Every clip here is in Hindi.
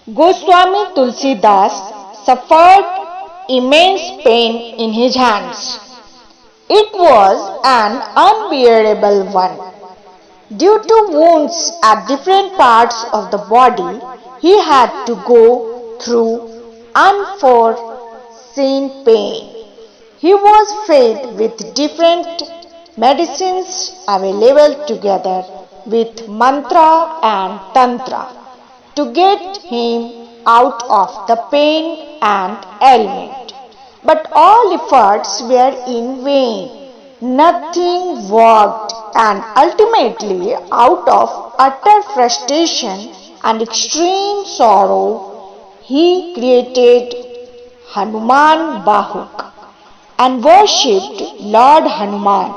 Goswami Tulsidas suffered immense pain in his hands. It was an unbearable one. Due to wounds at different parts of the body, he had to go through unforeseen pain. He was fed with different medicines available together with mantra and tantra to get him out of the pain and ailment. But all efforts were in vain. Nothing worked, and ultimately, out of utter frustration and extreme sorrow, he created Hanuman Bahuk and worshipped Lord Hanuman.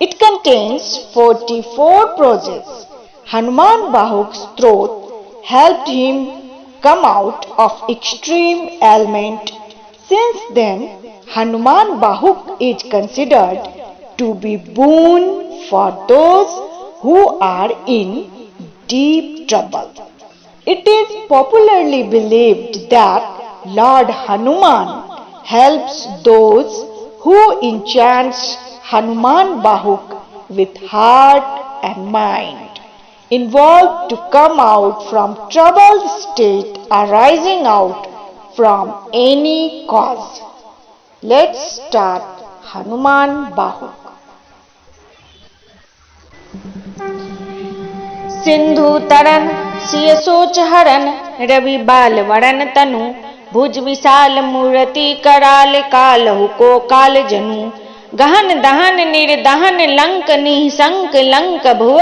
It contains 44 poses. Hanuman Bahuk's throat helped him come out of extreme ailment. Since then, Hanuman Bahuk is considered to be boon for those who are in deep trouble. It is popularly believed that Lord Hanuman helps those who enchant Hanuman Bahuk with heart and mind, involved to come out from troubled state arising out from any cause. Let's start Hanuman Bahuk. Sindhu तरन सिय सोच हरन रवि बाल वरन तनु भुज विशाल मूर्ति कराल कालहु को काल जनु गहन दहन निर्दहन लंक निशंक लंक भुव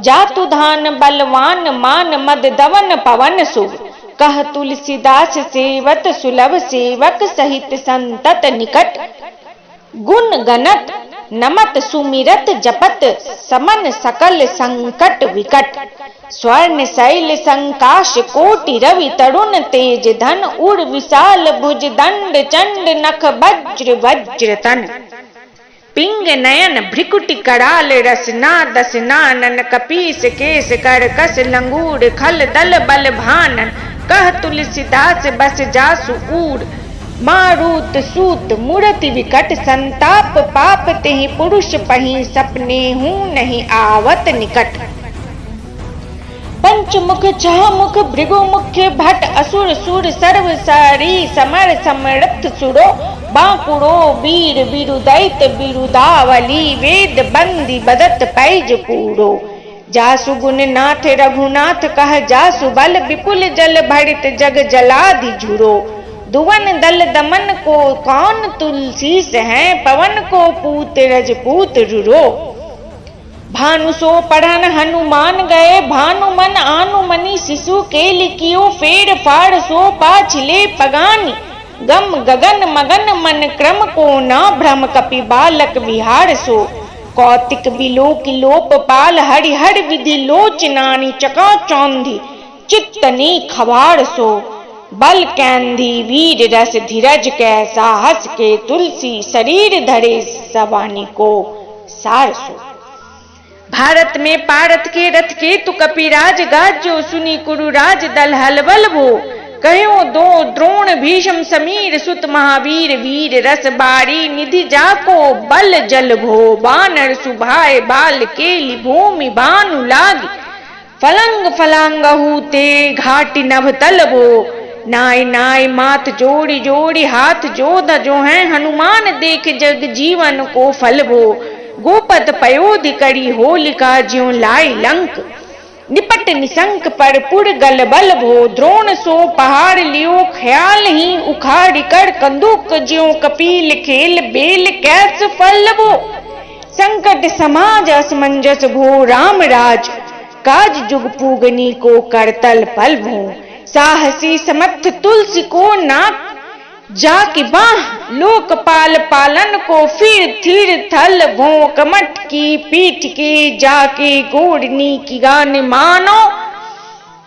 जातु धान बलवान मान मद दवन पवन सुव कह तुलसीदास सेवत सुलभ सेवक सहित संतत निकट गुण गणत नमत सुमिरत जपत समन सकल संकट विकट स्वर्ण शैल संकाश कोटि रवि तरुण तेज धन उड़ विशाल भुज दंड चंड नख वज्र वज्र तन पिंग नयन भ्रिकुटि कराल रसना दसना नन कपीस केस कर कस लंगूर खल दल बल भानन कह तुलसीदास बस जासु ऊर मारूत सूत मूर्ति विकट संताप पाप तेहि पुरुष पही सपने हूँ नहीं आवत निकट पंचमुख छह मुख भृगु मुख्य भट असुर सुर सर्व सारी समर समर्थ सुरो बांकुड़ो वीर बिरुदैत बिरुदावली वेद बंदी बदत पैज पूरो जासु गुण नाथ रघुनाथ कह जासु बल विपुल जल भरित जग जलादि झुरो दुवन दल दमन को कौन तुलसी से है पवन को पूत रजपूत रुरो भानु सो पढ़न हनुमान गए भानुमन आनुमनि शिशु के लिखियो फेर फाड़ सो पाछले पगानी गम गगन मगन मन क्रम को न भ्रम कपि बालक विहार सो कौतिक विलोक लोप पाल हरिहर विधि लोचनानी चका चौंधी चित्तनी खबार सो बल कैंधी वीर रस धीरज कै साहस के तुलसी शरीर धरे सवानी को सार सो भारत में पारत के रथ के तु कपिराज गाजो सुनी कुरुराज दल हलबल वो कहो दो द्रोण भीषम समीर सुत महावीर वीर रस बारी निधि जाको बल जल भो बानर सुभाए बाल केली भूमि भानु लागी फलंग फलांगहु ते घाटी नभ तलबो नाय नाय मात जोड़ी जोड़ी हाथ जोधा जो है हनुमान देख जग जीवन को फलबो गोपत पयोधि करी होलिका ज्यों लाई लंक निपट निशंक पर पुर गल बल भो द्रोण सो पहाड़ लियो ख्याल ही उखाड़ कर कंदुक ज्यों कपील खेल बेल कैस फलबो संकट समाज असमंजस भो राम राज काज जुग पूगनी को करतल पल भो साहसी समर्थ तुलसी को नाक जाकी बाह लोकपाल पालन को फिर थिर थल भो कमठ की पीठ के जाके गोड़नी की गान मानो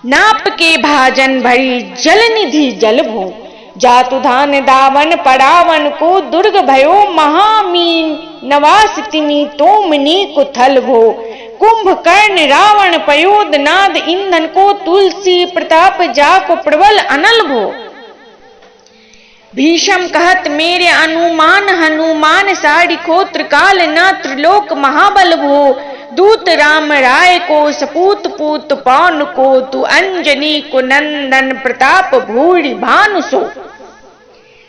नाप के भाजन भरी जल निधि जल भो जातु धान दावन पड़ावन को दुर्ग भयो महामीन नवास तिमी तोमनी को थल भो कुंभकर्ण रावण पयोद नाद ईंधन को तुलसी प्रताप जाको प्रबल अनल भो। भीषम कहत मेरे अनुमान हनुमान साड़ी को त्रिकाल न त्रिलोक महाबल भो। दूत राम राय को सपूत पूत पौन को तू अंजनी को नंदन प्रताप भूरि भानु सो।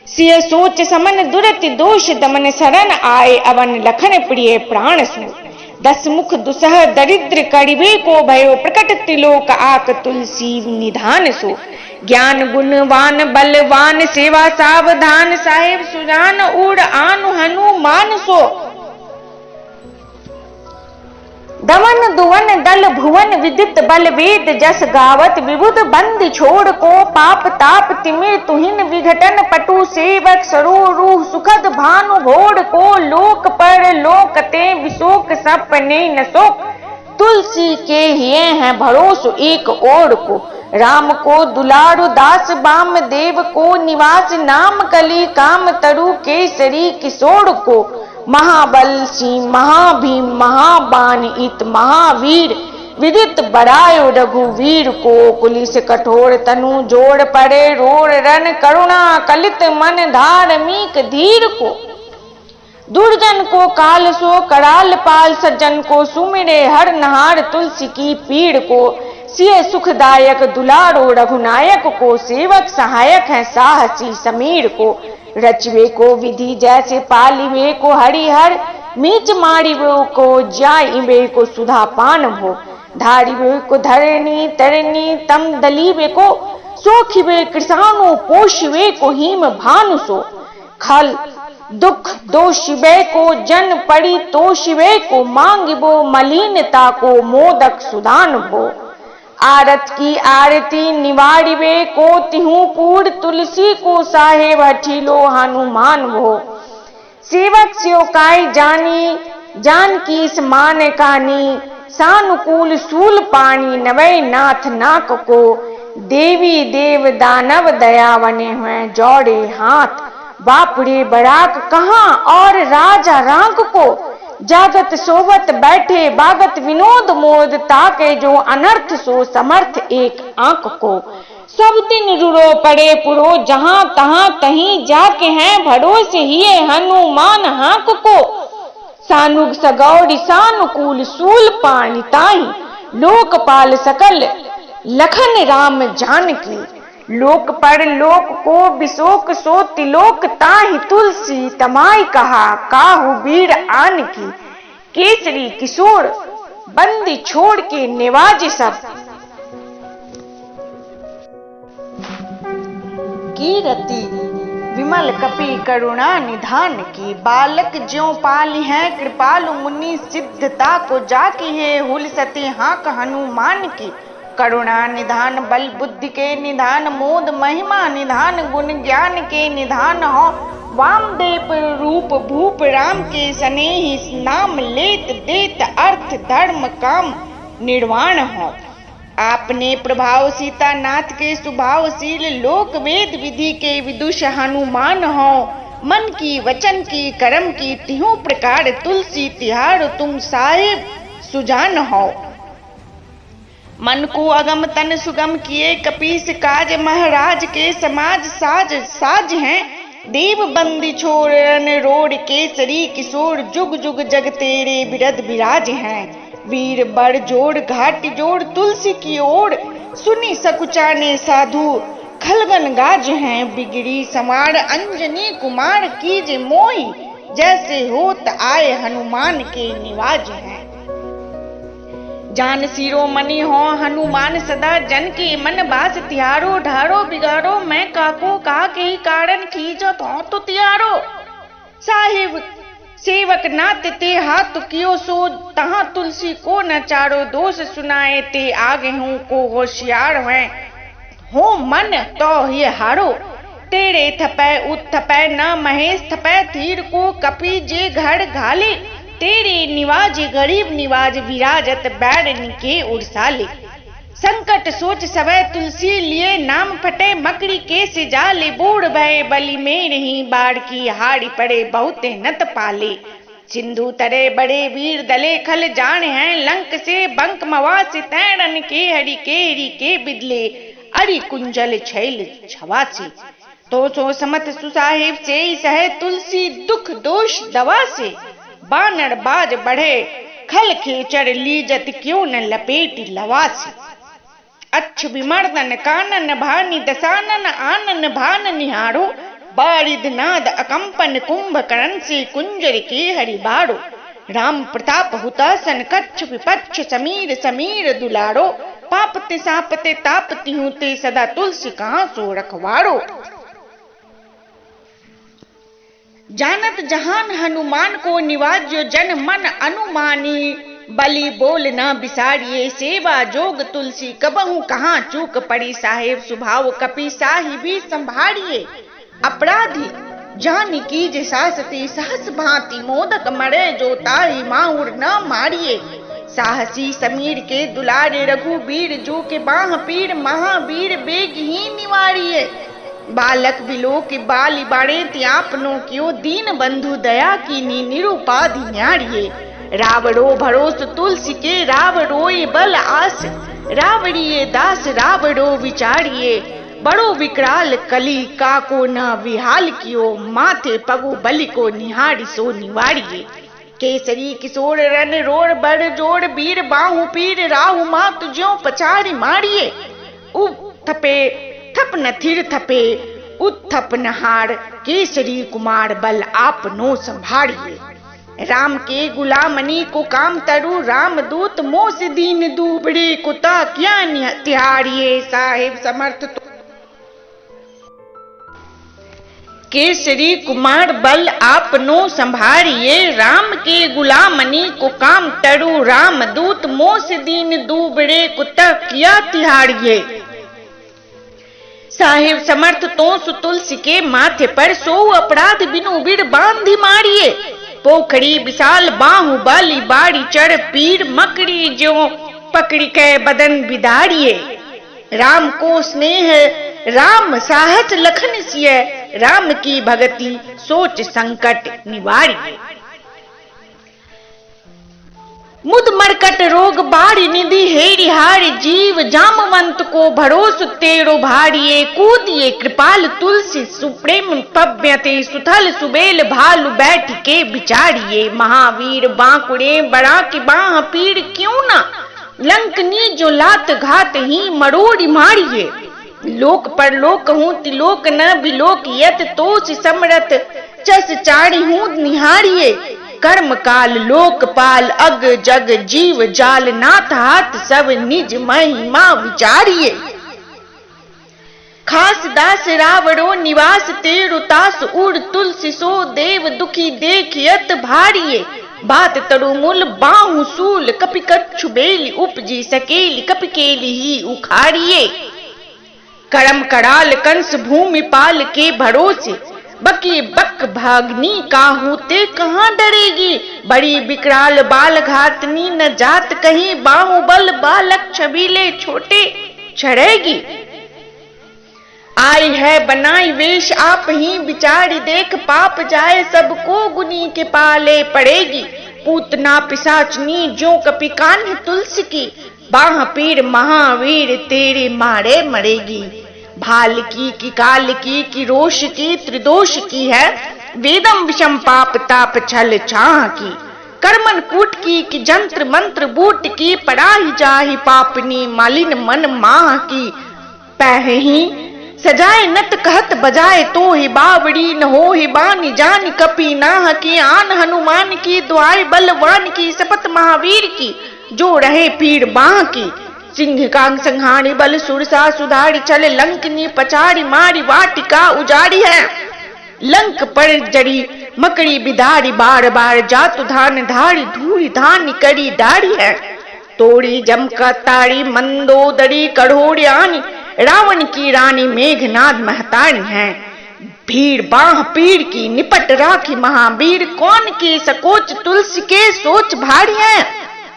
सिय सोच समन दुरति दोष दमन शरण आए अवन लखन प्रिय प्राण सो। दस मुख दुसह दरिद्र करिबे को भयो प्रकट त्रिलोक आक तुलसी निधान सो। ज्ञान गुणवान बलवान सेवा सावधान साहेब सुजान उड़ आनु हनुमान सो। दमन दुवन दल भुवन विदित बल वेद जस गावत विबुध बंद छोड़ को। पाप ताप तिमिर तुहिन विघटन पटु सेवक सरो रूह सुखद भानु भोड़ को। लोक पर लोकते विशोक सपने न शोक तुलसी के हिये हैं भरोसो एक ओर को। राम को दुलारु दास बाम देव को निवास नाम कली काम तरु केसरी किशोर को। महाबल सिंह महाभीम महाबान इत महावीर विदित बड़ायो रघुवीर को। कुलिस कठोर तनु जोड़ पड़े रोड़ रन करुणा कलित मन धार्मिक धीर को। दुर्जन को काल सो कराल पाल सज्जन को सुमिरे हर नहार तुलसी की पीड़ को। सिय सुखदायक दुलारो रघुनायक को सेवक सहायक है साहसी समीर को। रचवे को विधि जैसे पालिवे को हरिहर मीच मारिवे को जाइवे को सुधा पान भो। धारिवे को धरनी तरनी तम दलीवे को सोखिवे कृषाणु पोषिवे को हिम भानु सो। खल दुख दोषिवे को जन पड़ी तोषिवे को मांगिबो मलिनता को मोदक सुदान भो। आरत की आरती निवारिवे को तिहु पूर तुलसी को साहेब हठीलो हनुमान भो। सेवक स्योकाई जानी जान की समान कानी सानुकूल सूल पानी नवै नाथ नाक को। देवी देव दानव दया बने हुए जोड़े हाथ बापरे बराक कहाँ और राजा रांक को। जागत सोवत बैठे बागत विनोद मोद ताके जो अनर्थ सो समर्थ एक आंख को। सब दिन रुरो पड़े पुरो जहां तहां तहीं जाके हैं भरोसे हिये हनुमान हाक को। सानुग सगौरी सानुकूल सूल पानी ताही लोकपाल सकल लखन राम जानकी। लोक पर लोक को विशोक सो तिलोक ताहि तुलसी तमाई कहा काहू वीर आन की। केसरी किशोर बंदी छोड़ के निवाज सब कीरति विमल कपि करुणा निधान की। बालक ज्यों पाली है कृपालु मुनि सिद्धता को जाकी है हुल सती हाक हनुमान की। करुणा निधान बल बुद्धि के निधान मोद महिमा निधान गुण ज्ञान के निधान हो। वामदेव रूप भूप राम के स्नेही नाम लेत देत अर्थ धर्म काम निर्वाण हो। आपने प्रभाव सीता नाथ के स्वभावशील लोक वेद विधि के विदुष हनुमान हो। मन की वचन की कर्म की तिहु प्रकार तुलसी तिहार तुम साहेब सुजान हो। मन को अगम तन सुगम किए कपीस काज महाराज के समाज साज साज हैं। देव बंदी छोड़न रोड केसरी किशोर जुग जुग जग तेरे बिरद विराज हैं। वीर बड़ जोड़ घाट जोड़ तुलसी की ओर सुनी सकुचाने साधु खलगन गाज हैं। बिगड़ी समार अंजनी कुमार कीजे मोही जैसे होत आए हनुमान के निवाज हैं। जान सिरो मनी हो हनुमान सदा जन के मन बास तिहारो ढारो बिगारो मैं काको का के ही कारण खींचत हो तो तिहारो। साहिब सेवक नाते ते हाथ कियो सो तहां तुलसी को न चारो दोष सुनाए ते आगे हूँ को होशियार है हो मन तो ये हारो। तेरे थपै उत थपै न महेश थपै तीर को कपी जे घर घाले। तेरे निवाज गरीब निवाज विराजत बैरन के उड़साले। संकट सोच सवै तुलसी लिए नाम फटे मकड़ी के से जाले। बूढ़ भय बलि में नहीं बाढ़ की हाड़ी पड़े बहुते नत पाले। सिंधु तरे बड़े वीर दले खल जान हैं लंक से बंक मवासी तैरन के हरि केरी के बिदले अरि कुंजल छैल छवासी तो सो समत सुसाहिब से सह तुलसी दुख दोष दवा से बानर बाज बढ़े खल खेचर लीजत क्यों न लपेटी लवासी अच्छ विमर्दन कानन भानी दसानन आनन भान निहारो बारिद नाद अकंपन कुंभकर्ण से कुंजर के हरिबारो राम प्रताप हुतासन कच्छ विपच्छ समीर समीर दुलारो पापते सापते तापती हूते सदा तुलसी कहां सो रखवारो जानत जहान हनुमान को निवाज्यो जन मन अनुमानी बलि बोल न बिसारिये सेवा जोग तुलसी कबहू कहाँ चूक पड़ी साहेब सुभाव कपि साहिबी संभारिये अपराधी जानी कीजे सासती सहस भांति मोदक मरे जो तारी माउर न मारिये साहसी समीर के दुलारे रघुबीर जो के बाह पीर महावीर बेग ही निवारिये बालक बिलो के बाली बाड़े त्यापनो क्यों दीन बंधु दया की निरुपाधि न्यारिये रावड़ो भरोस तुलसी के रावड़ोए बल आस रावड़िये दास रावड़ो विचारिये बड़ो विकराल कली का को न विहाल कियो माथे पगु बलि को निहारी सो निवारिये केसरी किशोर रन रोड़ बड़ जोड़ वीर बाहु पीर राहु मात ज्यों पछाड़ी मारिये थपे थप न थिर थपे उत्थप नहार केसरी कुमार बल आप नो संभारिये राम के गुलामनी को काम तरु राम दूत मोस दीन दूबड़े कुता क्या तिहारिये साहेब समर्थ तो केसरी कुमार बल आप नो संभारिये राम के गुलामनी को काम तरु राम दूत मोस दीन दूबड़े कुता किया तिहारिये साहेब समर्थ तो तुलसी के माथे पर सो अपराध बिनु बिड़ बांधी मारिये पोखड़ी विशाल बाहु बाली बाड़ी चढ़ पीर मकड़ी जो पकड़ी के बदन बिदारिये राम को स्नेह राम साहस लखन सिय राम की भगति सोच संकट निवारी मुद मरकट रोग बारी निधि हेरी हारी जीव जामवंत को भरोस तेरो भारिये कूदिये कृपाल तुलसी सुप्रेम पव्यते सुथल सुबेल भालु बैठ के बिचारिये महावीर बांकुड़े बड़ा की बाह पीड़ क्यों ना लंकनी जो लात घात ही मरोड़ी मारिये लोक पर लोक हूँ तिलोक न बिलोक यत तोष समरथ चस चाड़ी हूँ निहारिये कर्म काल लोकपाल अग जग जीव जाल नाथ हाथ सब निज महिमा विचारिये खास दास रावड़ो निवास तेरु तास उड़ तुलसी सो देव दुखी देखियत भारिये बात तरु मूल बाहु सूल कपि कच्छु बेली उपजी सकेली कपि केली ही उखाड़िये करम कराल कंस भूमि पाल के भरोसे बकी बक भागनी काहूते कहाँ डरेगी बड़ी विकराल बाल घातनी न जात कहीं बाहुबल बालक छबीले छोटे चढ़ेगी आई है बनाई वेश आप ही बिचारी देख पाप जाए सबको गुनी के पाले पड़ेगी पूतना पिशाचनी जो कपि कान्ह तुलसी की बाह पीर महावीर तेरे मारे मरेगी भाल की काल की रोष की त्रिदोष की है वेदम विषम पाप ताप छल छाह की कर्मन कूट की जंत्र मंत्र बूट की पढ़ाई जाहि पापनी मालिन मन माह की पहही सजाए नत कहत बजाए तो ही बावड़ी न हो ही बानी जान कपि नाह की आन हनुमान की दुआई बलवान की शपथ महावीर की जो रहे पीर बाह की सिंह कांग संहारी बल सुरसा सुधारी चले लंकनी पचारी मारी वाटिका उजाड़ी है लंक पर जड़ी मकड़ी बिदारी बार बार जातु धान धारी धूरी धान करी डारी है तोड़ी जमका तारी मंदोदरी कढ़ोड़ी आनी रावण की रानी मेघनाद महतारी है भीड़ बाह पीड़ की निपट राखी महावीर कौन की सकोच तुलसी के सोच भारी है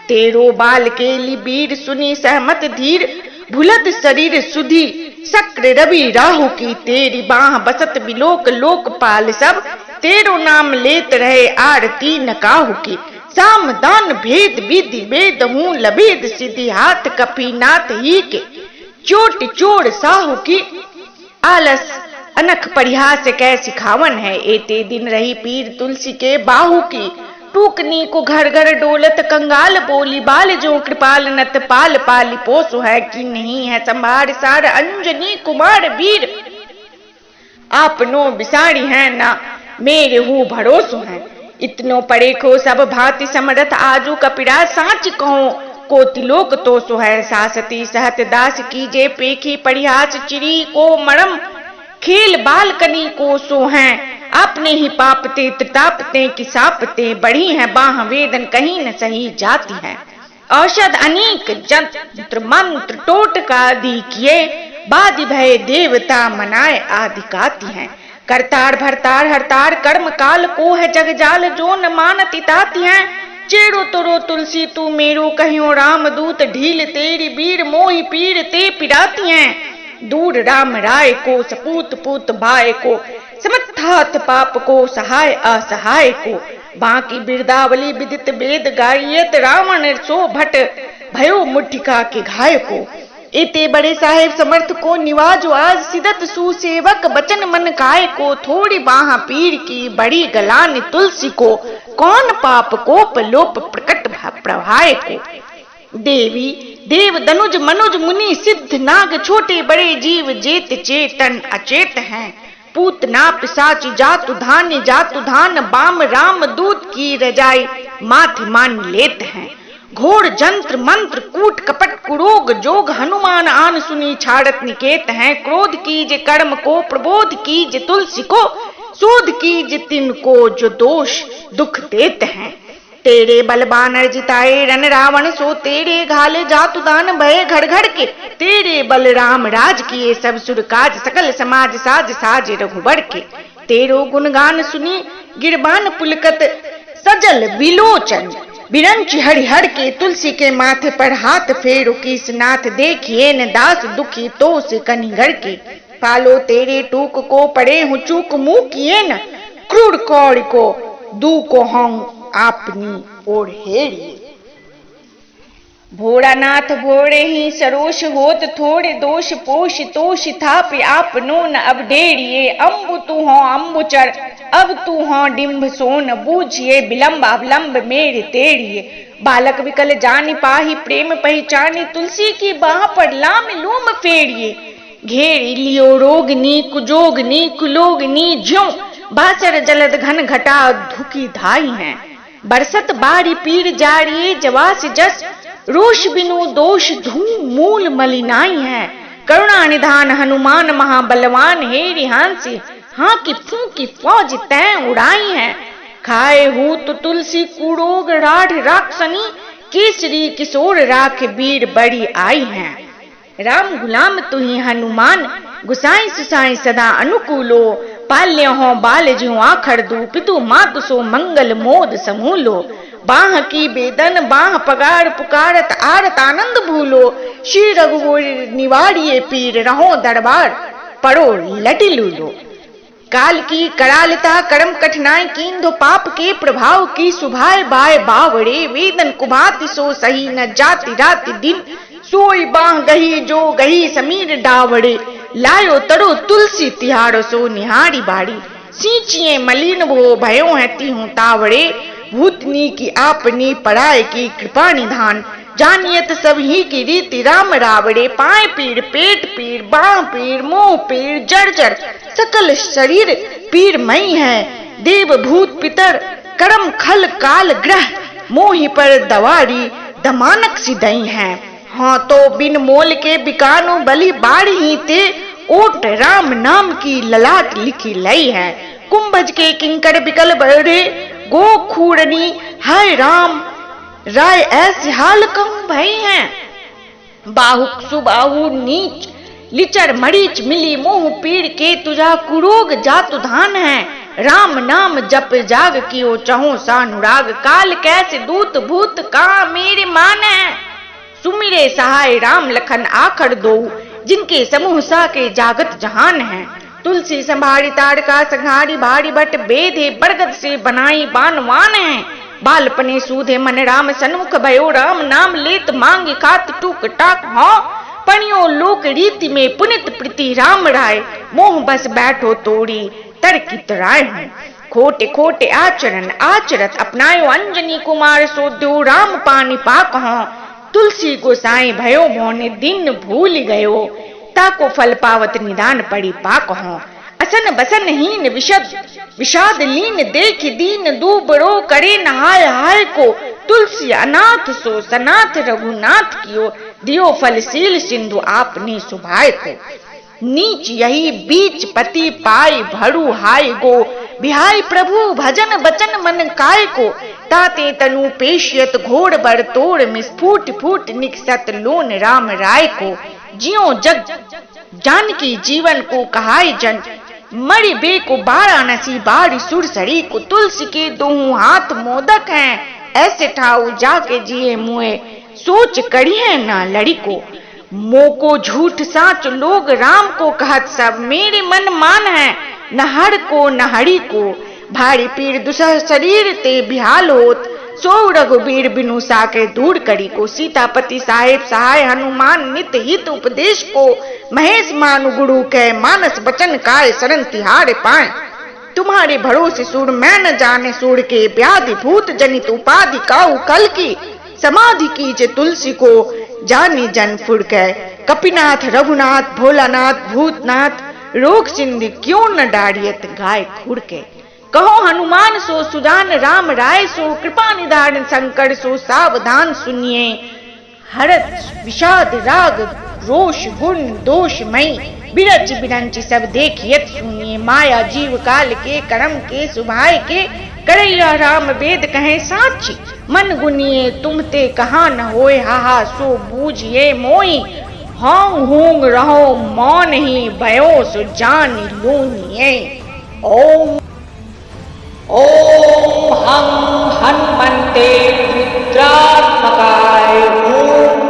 तेरो बाल के वीर सुनी सहमत धीर भुलत शरीर सुधी शक्र रवि राहु की तेरी बाह बसत बिलोक लोकपाल सब तेरो नाम लेत रहे आरती न काहू की। साम दान भेद विधि वेद हूँ लभेद सिद्धि हाथ कपी नाथ ही के। चोट चोर साहू की आलस अनख परिहास कैसी खावन है। एते दिन रही पीर तुलसी के बाहू की। टूकनी को घर घर डोलत कंगाल बोली बाल जो कृपाल नत पाल पाली पोसो है कि नहीं है संभार सार अंजनी कुमार वीर। आपनो बिसारी है ना मेरे हूँ भरोसो है। इतनो पड़े को सब भांति समरथ आजू कपिड़ा साच कहो कोतिलोक तो सो है। सासती सहत दास कीजे पेखी परिहास चिरी को मरम खेल बालकनी को सो हैं। अपने ही पापते तापते कि सापते बढ़ी है बाह वेदन कहीं न सही जाती है। औषध अनेक जंत्र मंत्र टोटका आदि किए बादि भय देवता मनाए आदि गाती हैं। करतार भरतार हरतार कर्म काल को है जगजाल जो न मानती ताती हैं। चेड़ो तोरो तुलसी तू मेरो कहियो राम दूत ढील तेरी बीर मोहि पीर ते पिराती हैं। दूर राम राय को सपूत पूत भाई को समर्थात पाप को सहाय असहाय को। बाकी बिरदावली विदित वेद गायत रावण सो भट भयो मुठिका के घाय को। इते बड़े साहेब समर्थ को निवाजो आज सिदत सुसेवक बचन मन काय को। थोड़ी बाह पीर की बड़ी गलान तुलसी को कौन पाप कोप लोप प्रकट प्रभाय को। देवी देव दनुज मनुज मुनि सिद्ध नाग छोटे बड़े जीव जेत चेतन अचेत हैं। पूतना पिशाच जातु धान बाम राम दूत की रजाई माथे मान लेत हैं। घोर जंत्र मंत्र कूट कपट कुरोग जोग हनुमान आन सुनी छाड़त निकेत हैं। क्रोध कीजे कर्म को प्रबोध कीजे तुलसी को शोध कीजे तिनको जो दोष दुख देत हैं। तेरे बलबान जिताए रन रावण सो तेरे घाले जातु दान भय घर घर के। तेरे बल राम राज किए सब सुर काज सकल समाज साज साज रघुबर के। तेरो गुणगान सुनी गिरबान पुलकत सजल विलोचन बिरंच हरिहर के। तुलसी के माथे पर हाथ फेरो कीसनाथ देखिए न दास दुखी तो से कनिगर के। पालो तेरे टूक को पड़े हूँ चूक मुँह किए न क्रूर कौड़ को दू को हम आपनी ओर हेड़ी। भोड़ानाथ भोड़े ही सरोष होत थोड़े दोष पोष तोष थाप आपनो न अब डेड़िए। अम्बु तू हो अम्बुचर अब तू हो डिम्ब सोन बूझिए विलंब अवलंब मेरे तेड़िए। बालक विकल जानी पाही प्रेम पहचानी तुलसी की बाह पर लाम लूम फेड़िए। घेरी लियो रोगनी कुजोगनी कुलोगनी ज्यों बासर जलद घन घटा धुकी धाई हैं। बरसत बारी पीर जारिये जवास जस रोष बिनु दोष धूम मूल मलिनाई है। करुणा निधान हनुमान महाबलवान हेरि हांसी हाँ की फूकी फौज तय उड़ाई है। खाए हूँ तो तुलसी कुड़ोग राढ़ राक्षनी केसरी किशोर राख वीर बड़ी आई है। राम गुलाम तुही हनुमान गुसाई सुसाई सदा अनुकूलो। पाल्य हो बाल ज्यों आखर दू पितु मातु सो मंगल मोद समूलो। बाह की बेदन बाह पगार पुकारत आरत आनंद भूलो। श्री रघुवर निवारिये पीर रहो दरबार पड़ो लटी लूलो। काल की करालता कर्म कठिनाई कींदो पाप के प्रभाव की सुभाय बाय बावड़े। वेदन कुभाति सो सही न जाति राति दिन सोई बाह गही जो गही समीर डावड़े। लायो तरो तुलसी तिहारो सो निहारी बाड़ी। सींचिए मलिन भो भयो है तिहु तावड़े। भूतनी की आपनी पराय की कृपा निधान जानियत सभी की रीति राम रावड़े। पाए पीर पेट पीर बाह पीर मुंह पीर जड़ जड़ सकल शरीर पीर मई है। देव भूत पितर कर्म खल काल ग्रह मोहि पर दवारी दमानक सिदई है। हाँ तो बिन मोल के बिकानो बलि बाड़ी ही ते ओट राम नाम की ललाट लिखी लई है। कुंभज के किंकर बिकल बड़े गो खूरनी हाय राम राय ऐसे हाल कहूं भई हैं। बाहु सुबाहु नीच लिचर मरीच मिली मुंह पीर के तुझा कुरोग जातु धान है। राम नाम जप जाग कियो चहु सानुराग। काल कैसे दूत भूत का मेरे मान है। सुमिरे सहाय राम लखन आखड़ दो जिनके समूह सा के जागत जहान है। तुलसी संभारी ताड़का संहारी भारी भट्ट बेधे बरगद से बनाई बानवान है। बालपने सूधे मन राम सन्मुख भयो राम नाम लेत मांगे खात टूक टाक हाँ। पणियो लोक रीति में पुनित प्रीति राम राय मोह बस बैठो तोड़ी तर्कित राय हूँ। खोटे खोटे आचरण आचरत अपनायो अंजनी कुमार सोध्यो राम पानी पाक हाँ। तुलसी गोसाई भयो मोने दिन भूल गयो ताको फल पावत निदान पड़ी पाक हाँ। असन बसन हीन विषाद लीन देख दीन दूबड़ो करे नहाय हाय को तुलसी अनाथ सो सनाथ रघुनाथ कियो दियो फलशील सिंधु आपने सुभाय को। नीच यही बीच पति पाई भड़ू हाय गो बिहाई प्रभु भजन बचन मन काय को। ताते तनु पेशियत घोड़ बर तोड़ मिस्फूट फूट निकसत लोन राम राय को। जियो जग जानकी जीवन को कहाय जन मरी बे को बाराणसी बारी सुरसरी को। तुलसी के दोहू हाथ मोदक हैं ऐसे ठाऊ जाके जिए मुए सोच कड़ी है ना लड़ी को। मोको झूठ साच लोग राम को कहत सब मेरे मन मान है न हड़ को न हड़ी को। भारी पीर दुसह शरीर ते बिहाल होत सो रघुबीर बिनु साके दूर करी को। सीतापति साहेब सहाय हनुमान नित हित उपदेश को। महेश मानु गुरु के मानस बचन काय शरण तिहारे पाए। तुम्हारे भरोसे सूर मैं न जाने सूर के व्याधि भूत जनित उपाधि काऊ कल की। समाधि कीजे तुलसी को जानी जन फुड़ के। कपिनाथ रघुनाथ भोलानाथ भूतनाथ रोग सिंधि क्यों न डारियत गाय खुड़ के। कहो हनुमान सो सुजान राम राय सो कृपा निधान शंकर सो सावधान सुनिए। हरत विषाद राग रोष गुण दोष मई बिरच बिरंच सब देखियत सुनिए। माया जीव काल के कर्म के सुभाय के करैया राम वेद कहे साची। मन गुनिए तुमते कहा न होए हाहा सो बूझिए मोई। होंग होंग रहो मौन ही भयो सो जान लूनिए। ओम ओम हम हनुमते रुद्रात्मकाय ओम